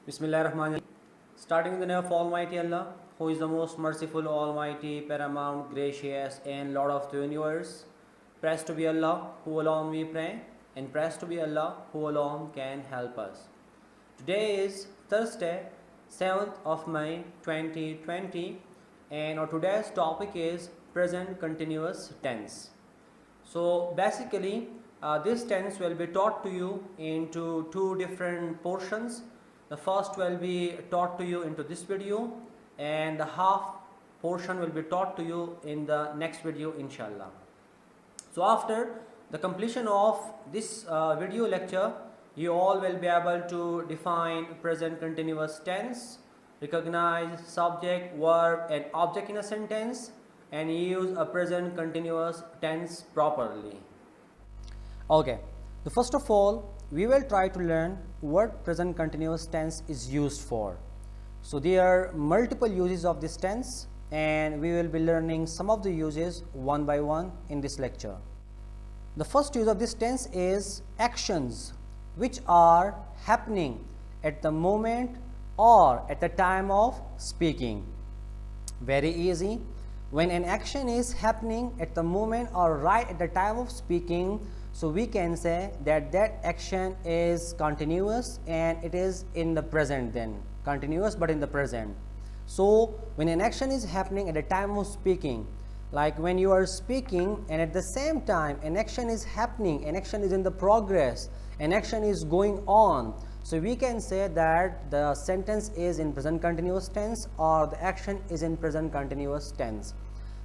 Bismillahirrahmanirrahim. Starting with the name of Almighty Allah, who is the most merciful, almighty, paramount, gracious, and Lord of the universe. Praise to be Allah, who alone we pray, and praise to be Allah, who alone can help us. Today is Thursday, 7th of May 2020, and our today's topic is present continuous tense. So basically, this tense will be taught to you into two different portions. The first will be taught to you into this video, and the half portion will be taught to you in the next video, inshallah. So after the completion of this video lecture, you all will be able to define present continuous tense, recognize subject, verb and object in a sentence, and use a present continuous tense properly. Okay, so first of all, we will try to learn what present continuous tense is used for. So there are multiple uses of this tense, and we will be learning some of the uses one by one in this lecture. The first use of this tense is actions which are happening at the moment or at the time of speaking. Very easy. When an action is happening at the moment or right at the time of speaking, so we can say that that action is continuous and it is in the present then. Continuous but in the present. So when an action is happening at the time of speaking, like when you are speaking and at the same time an action is happening, an action is in the progress, an action is going on, so we can say that the sentence is in present continuous tense or the action is in present continuous tense.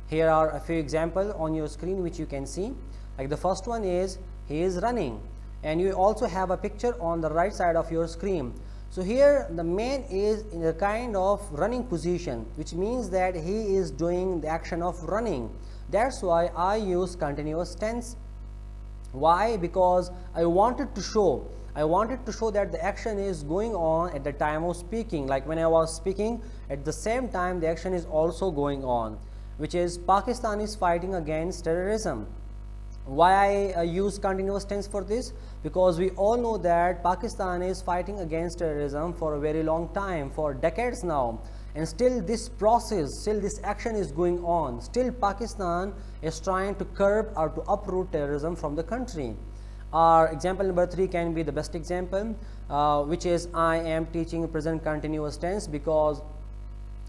Here are a few examples on your screen which you can see. Like the first one is he is running, and you also have a picture on the right side of your screen. So here the man is in a kind of running position, which means that he is doing the action of running. That's why I use continuous tense. Why? Because I wanted to show that the action is going on at the time of speaking. Like when I was speaking, at the same time the action is also going on, which is Pakistan is fighting against terrorism. Why I use continuous tense for this? Because we all know that Pakistan is fighting against terrorism for a very long time, for decades now, and still this process, still this action is going on. Still Pakistan is trying to curb or to uproot terrorism from the country. Our example number 3 can be the best example, which is I am teaching present continuous tense, because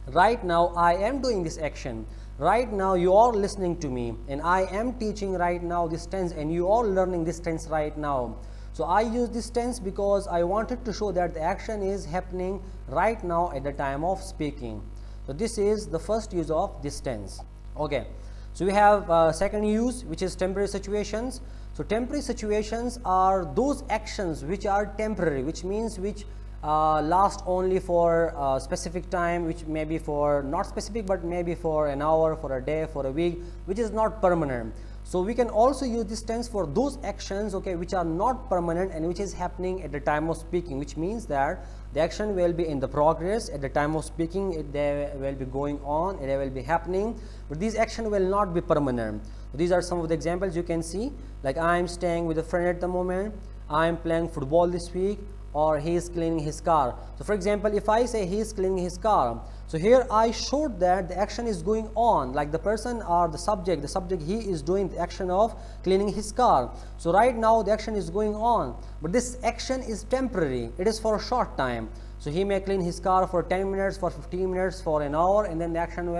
right now I am doing this action. Right now you are listening to me and I am teaching right now this tense, and you are learning this tense right now. So I use this tense because I wanted to show that the action is happening right now at the time of speaking. So this is the first use of this tense. Okay, so we have second use, which is temporary situations. So temporary situations are those actions which are temporary, which means which last only for a specific time, which may be for not specific but maybe for an hour, for a day, for a week, which is not permanent. So we can also use this tense for those actions, okay, which are not permanent and which is happening at the time of speaking, which means that the action will be in the progress at the time of speaking, they will be going on, they will be happening, but these action will not be permanent. These are some of the examples you can see, like I am staying with a friend at the moment, I am playing football this week, or he is cleaning his car. So for example, if I say he is cleaning his car, so here I showed that the action is going on, like the person or the subject he is doing the action of cleaning his car. So right now the action is going on, but this action is temporary, it is for a short time. So he may clean his car for 10 minutes, for 15 minutes, for an hour, and then the action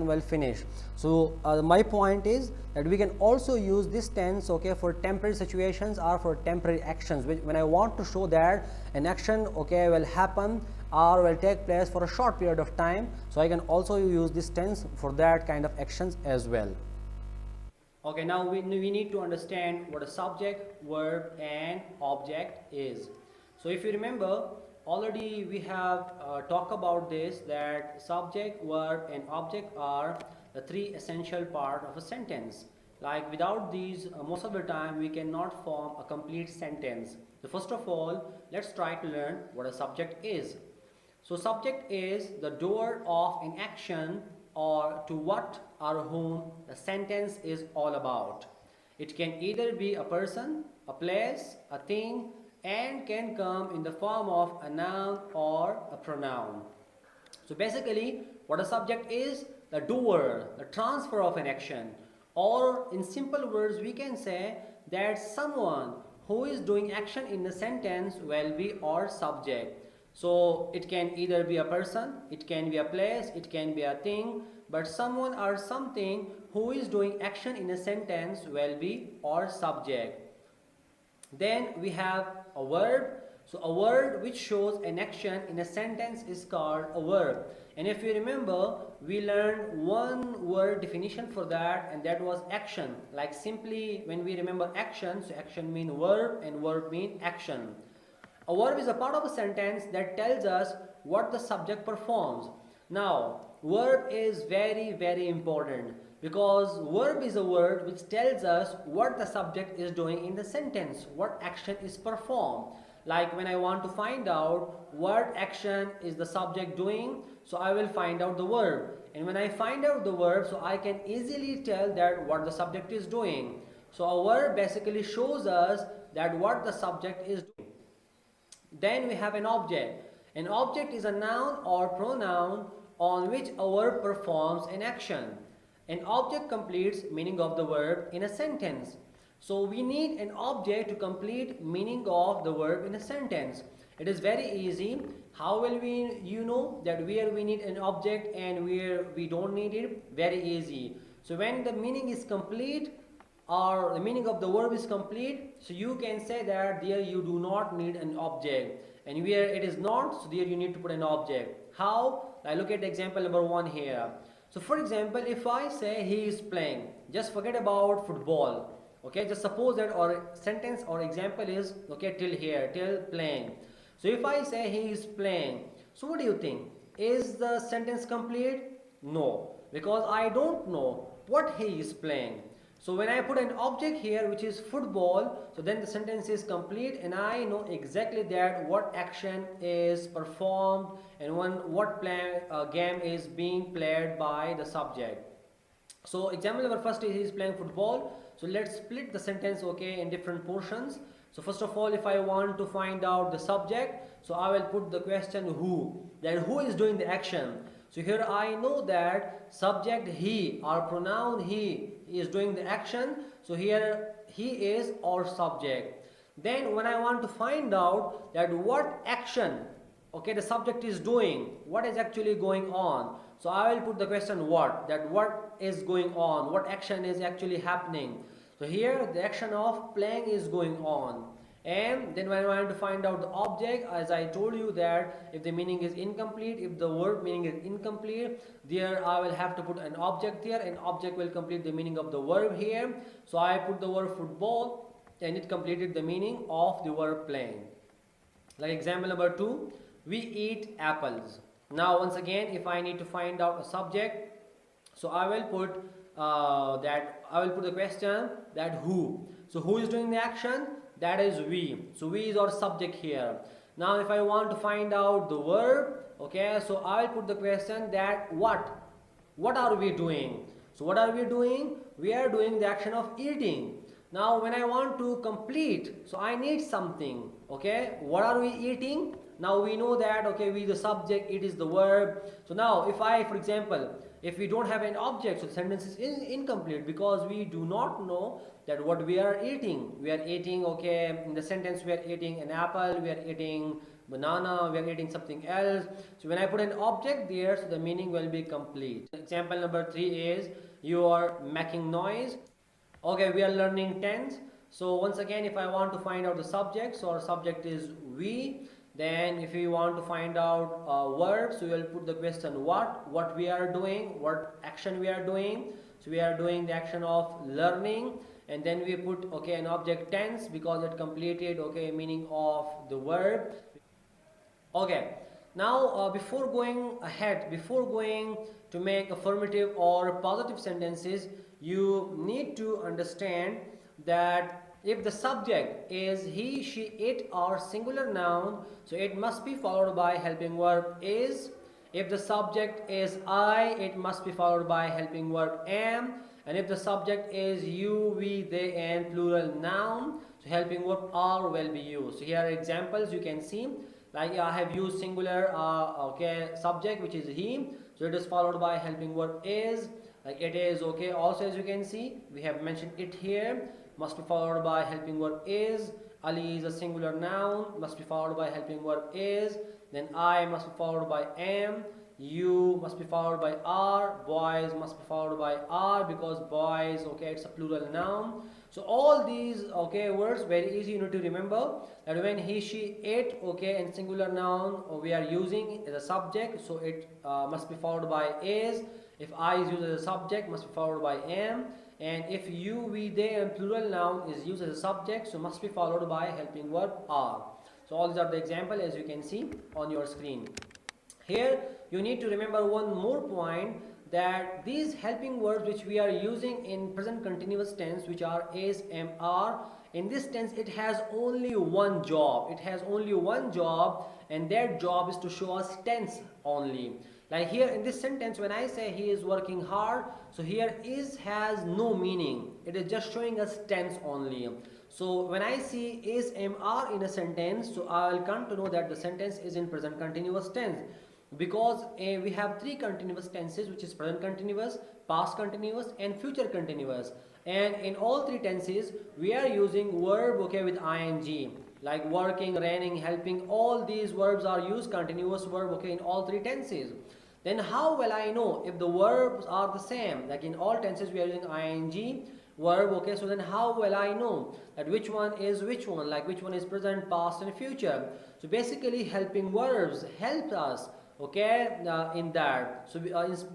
will finish. So my point is that we can also use this tense, okay, for temporary situations or for temporary actions, when I want to show that an action, okay, will happen or will take place for a short period of time. So I can also use this tense for that kind of actions as well. Okay, now we need to understand what a subject, verb and object is. So if you remember, already we have talked about this, that subject, verb and object are the three essential part of a sentence. Like without these, most of the time we cannot form a complete sentence. So first of all, let's try to learn what a subject is. So subject is the doer of an action or to what or whom the sentence is all about. It can either be a person, a place, a thing, and can come in the form of a noun or a pronoun. So basically, what a subject is, the doer, the transfer of an action. Or in simple words, we can say that someone who is doing action in a sentence will be our subject. So it can either be a person, it can be a place, it can be a thing, but someone or something who is doing action in a sentence will be our subject. Then we have a verb. So a word which shows an action in a sentence is called a verb. And if you remember, we learned one word definition for that, and that was action. Like simply when we remember action, so action mean verb and verb mean action. A verb is a part of a sentence that tells us what the subject performs. Now, verb is very important, because verb is a word which tells us what the subject is doing in the sentence, what action is performed. Like when I want to find out what action is the subject doing, so I will find out the verb. And when I find out the verb, so I can easily tell that what the subject is doing. So a verb basically shows us that what the subject is doing. Then we have an object. An object is a noun or pronoun on which a verb performs an action. An object completes meaning of the verb in a sentence. So we need an object to complete meaning of the verb in a sentence. It is very easy. How will we know that where we need an object and where we don't need it? Very easy. So when the meaning is complete, or the meaning of the verb is complete, so you can say that there you do not need an object, and where it is not, so there you need to put an object. How? I look at example number 1 here. So for example, if I say he is playing, just forget about football. Okay, just suppose that our sentence or example is okay till here, till playing. So if I say he is playing, so what do you think? Is the sentence complete? No, because I don't know what he is playing. So when I put an object here which is football, so then the sentence is complete, and I know exactly that what action is performed and what game is being played by the subject. So example number first is he is playing football. So let's split the sentence in different portions. So first of all, if I want to find out the subject, so I will put the question who. Then who is doing the action? So here I know that subject he or pronoun he is doing the action. So here he is our subject. Then when I want to find out that what action the subject is doing, what is actually going on, so I will put the question what, that what is going on, what action is actually happening. So here the action of playing is going on. And then when I want to find out the object, as I told you that if the meaning is incomplete, if the word meaning is incomplete, there I will have to put an object there, and object will complete the meaning of the verb here. So I put the word football, and it completed the meaning of the verb playing. Like example number 2, we eat apples. Now once again, if I need to find out a subject, so I will put the question that who. So who is doing the action? That is we. So we is our subject here. Now if I want to find out the verb, so I will put the question that what are we doing? So what are we doing? We are doing the action of eating. Now when I want to complete, so I need something. What are we eating? Now we know that we the subject, it is the verb. So now if I, for example, if we don't have an object, so the sentence is incomplete, because we do not know that what we are eating. We are eating, in the sentence we are eating an apple, we are eating banana, we are eating something else. So when I put an object there, so the meaning will be complete. Example number 3 is you are making noise. We are learning tense. So once again, if I want to find out the subject, so our subject is we. Then if we want to find out verbs, so we will put the question what we are doing, what action we are doing. So we are doing the action of learning, and then we put an object tense, because it completed meaning of the verb. Now before going ahead, before going to make affirmative or positive sentences, you need to understand that if the subject is he, she, it or singular noun, so it must be followed by helping verb is. If the subject is I, it must be followed by helping verb am. And if the subject is you, we, they and plural noun, so helping verb are will be used. So here are examples you can see, like I have used singular okay subject, which is he, so it is followed by helping verb is, like it is. Okay, also as you can see we have mentioned it here, must be followed by helping verb is. Ali is a singular noun, must be followed by helping verb is. Then I must be followed by am. You must be followed by are. Boys must be followed by are, because boys, okay, it's a plural noun. So all these, okay, words very easy, you need to remember that when he, she, it, okay, and singular noun we are using as a subject, so it must be followed by is. If I is used as a subject, must be followed by am. And if you, we, they, and plural noun is used as a subject, so must be followed by helping verb are. So all these are the example as you can see on your screen. Here you need to remember one more point, that these helping verbs which we are using in present continuous tense, which are is, am, are, in this tense it has only one job. It has only one job, and that job is to show us tense only. Like here in this sentence, when I say he is working hard, so here is has no meaning. It is just showing us tense only. So when I see is, am, are in a sentence, so I will come to know that the sentence is in present continuous tense, because we have three continuous tenses, which is present continuous, past continuous, and future continuous. And in all three tenses we are using verb, okay, with ing, like working, raining, helping. All these verbs are used continuous verb, okay, in all three tenses. Then how will I know if the verbs are the same? Like in all tenses we are using ing verb, okay, so then how will I know that which one is which one, like which one is present, past, and future? So basically helping verbs help us, okay, in that. So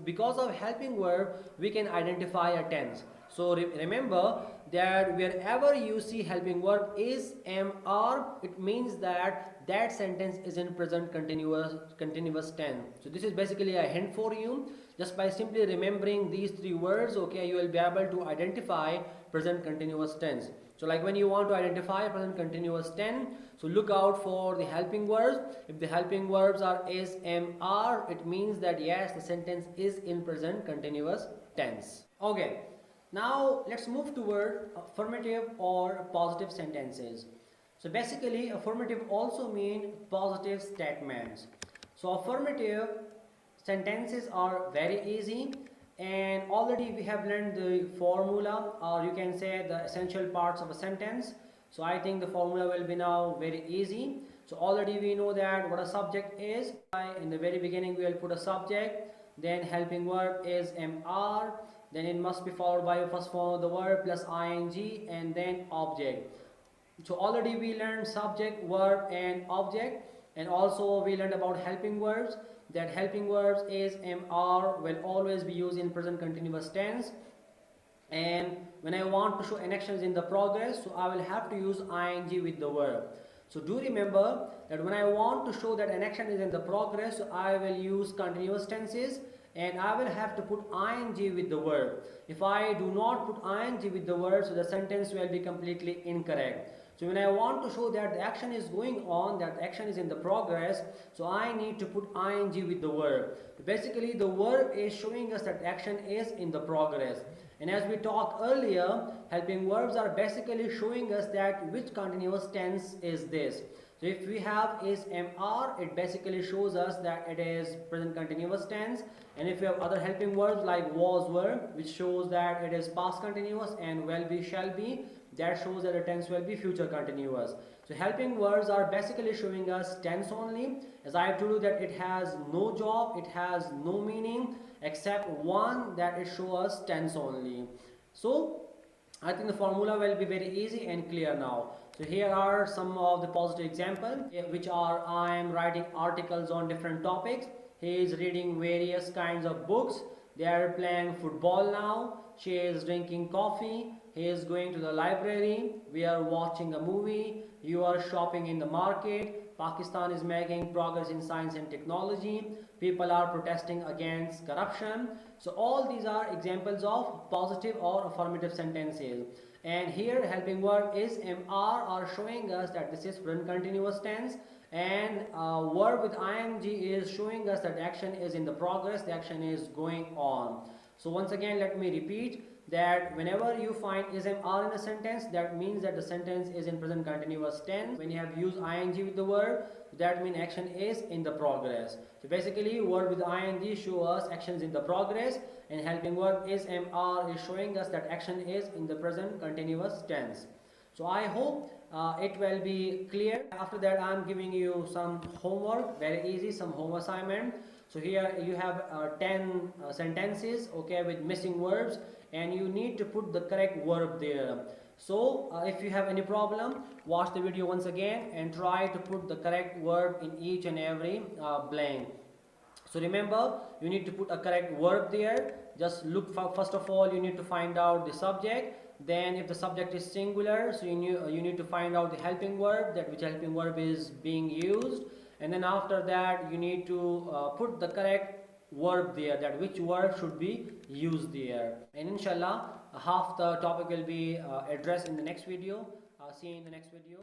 because of helping verb we can identify a tense. So remember that wherever you see helping verb is, am, are, it means that that sentence is in present continuous tense. So this is basically a hint for you. Just by simply remembering these three words, okay, you will be able to identify present continuous tense. So like when you want to identify present continuous tense, so look out for the helping verbs. If the helping verbs are is, am, are, it means that yes, the sentence is in present continuous tense. Okay, now let's move toward affirmative or positive sentences. So basically affirmative also mean positive statements. So affirmative sentences are very easy, and already we have learned the formula, or you can say the essential parts of a sentence. So I think the formula will be now very easy. So already we know that what a subject is. In the very beginning we will put a subject, then helping verb is, am, are, then it must be followed by the first form of the verb plus ing, and then object. So already we learned subject, verb, and object, and also we learned about helping verbs, that helping verbs is, am, are will always be used in present continuous tense. And when I want to show an action is in the progress, so I will have to use ing with the verb. So do remember that when I want to show that an action is in the progress, so I will use continuous tenses, and I will have to put ing with the verb. If I do not put ing with the verb, so the sentence will be completely incorrect. So when I want to show that the action is going on, that the action is in the progress, so I need to put ing with the verb. Basically the verb is showing us that action is in the progress. And as we talked earlier, helping verbs are basically showing us that which continuous tense is this. So if we have is, am, are, it basically shows us that it is present continuous tense. And if we have other helping verbs like was, were, which shows that it is past continuous, and will be, shall be, that shows that the tense will be future continuous. So helping verbs are basically showing us tense only. As I have told you that it has no job, it has no meaning, except one, that it shows us tense only. So I think the formula will be very easy and clear now. So here are some of the positive examples, which are I am writing articles on different topics. He is reading various kinds of books. They are playing football now. She is drinking coffee. He is going to the library. We are watching a movie. You are shopping in the market. Pakistan is making progress in science and technology. People are protesting against corruption. So all these are examples of positive or affirmative sentences. And here helping verb is, am, are showing us that this is present continuous tense, and verb with ing is showing us that action is in the progress, the action is going on. So once again let me repeat that whenever you find ism are in a sentence, that means that the sentence is in present continuous tense. When you have used ing with the verb, that means action is in the progress. So basically word with ing show us actions in the progress, and helping verb is are is showing us that action is in the present continuous tense. So I hope it will be clear. After that I am giving you some homework, very easy, some home assignment. So here you have 10 sentences, okay, with missing verbs, and you need to put the correct verb there. So if you have any problem, watch the video once again and try to put the correct verb in each and every blank. So remember, you need to put a correct verb there. Just look for, first of all, you need to find out the subject. Then if the subject is singular, so you need to find out the helping verb, that which helping verb is being used. And then after that you need to put the correct verb there, that which verb should be used there. And inshallah half the topic will be addressed in the next video. See you in the next video.